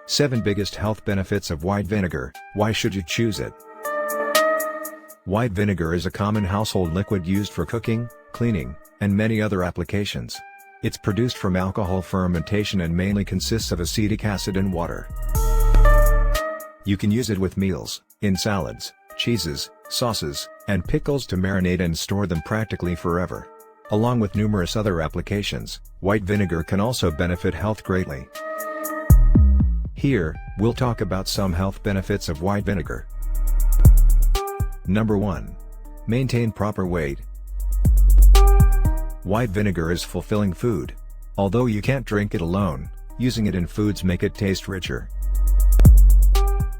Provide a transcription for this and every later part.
7 biggest health benefits of white vinegar. Why should you choose it? White vinegar is a common household liquid used for cooking, cleaning, and many other applications. It's produced from alcohol fermentation and mainly consists of acetic acid and water. You can use it with meals, in salads, cheeses, sauces, and pickles to marinate and store them practically forever. Along with numerous other applications, white vinegar can also benefit health greatly. Here, we'll talk about some health benefits of white vinegar. Number 1. Maintain proper weight. White vinegar is fulfilling food. Although you can't drink it alone, using it in foods make it taste richer.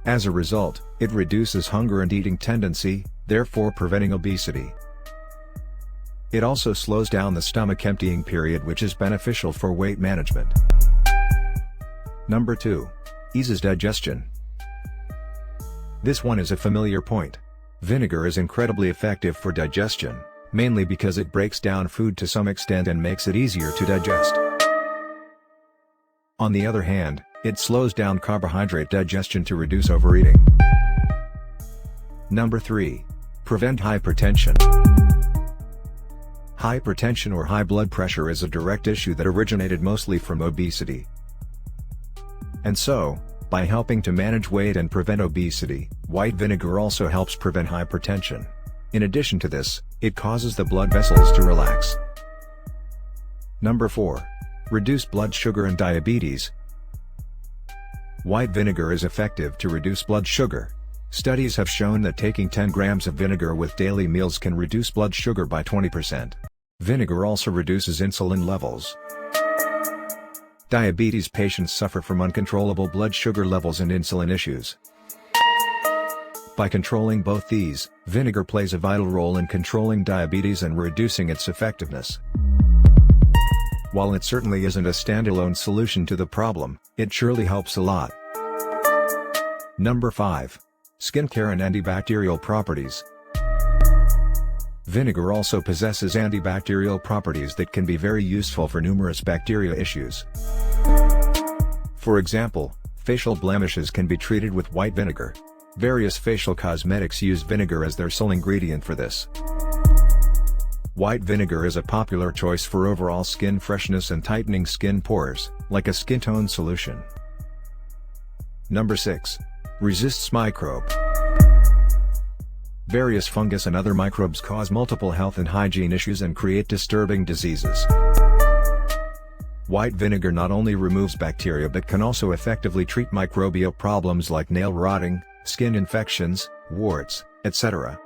As a result, it reduces hunger and eating tendency, therefore preventing obesity. It also slows down the stomach emptying period, which is beneficial for weight management. Number 2. Eases digestion. This one is a familiar point. Vinegar is incredibly effective for digestion, mainly because it breaks down food to some extent and makes it easier to digest. On the other hand, it slows down carbohydrate digestion to reduce overeating. Number 3. Prevent hypertension. Hypertension or high blood pressure is a direct issue that originated mostly from obesity. And so, by helping to manage weight and prevent obesity, white vinegar also helps prevent hypertension. In addition to this, it causes the blood vessels to relax. Number 4. Reduce blood sugar and diabetes. White vinegar is effective to reduce blood sugar. Studies have shown that taking 10 grams of vinegar with daily meals can reduce blood sugar by 20%. Vinegar also reduces insulin levels. Diabetes patients suffer from uncontrollable blood sugar levels and insulin issues. By controlling both these, vinegar plays a vital role in controlling diabetes and reducing its effectiveness. While it certainly isn't a standalone solution to the problem, it surely helps a lot. Number 5. Skincare and antibacterial properties. Vinegar also possesses antibacterial properties that can be very useful for numerous bacteria issues. For example, facial blemishes can be treated with white vinegar. Various facial cosmetics use vinegar as their sole ingredient for this. White vinegar is a popular choice for overall skin freshness and tightening skin pores, like a skin tone solution. Number 6. Resists microbe. Various fungus and other microbes cause multiple health and hygiene issues and create disturbing diseases. White vinegar not only removes bacteria but can also effectively treat microbial problems like nail rotting, skin infections, warts, etc.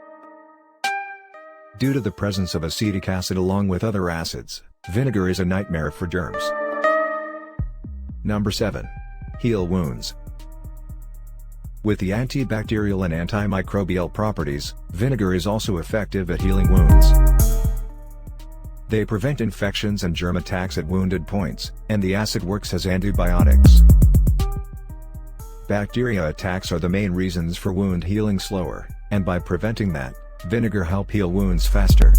Due to the presence of acetic acid along with other acids, vinegar is a nightmare for germs. Number 7. Heal wounds. With the antibacterial and antimicrobial properties, vinegar is also effective at healing wounds. They prevent infections and germ attacks at wounded points, and the acid works as antibiotics. Bacteria attacks are the main reasons for wound healing slower, and by preventing that, vinegar helps heal wounds faster.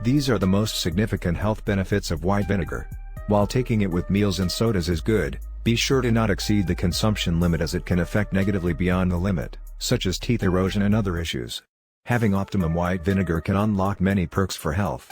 These are the most significant health benefits of white vinegar. While taking it with meals and sodas is good, be sure to not exceed the consumption limit as it can affect negatively beyond the limit, such as teeth erosion and other issues. Having optimum white vinegar can unlock many perks for health.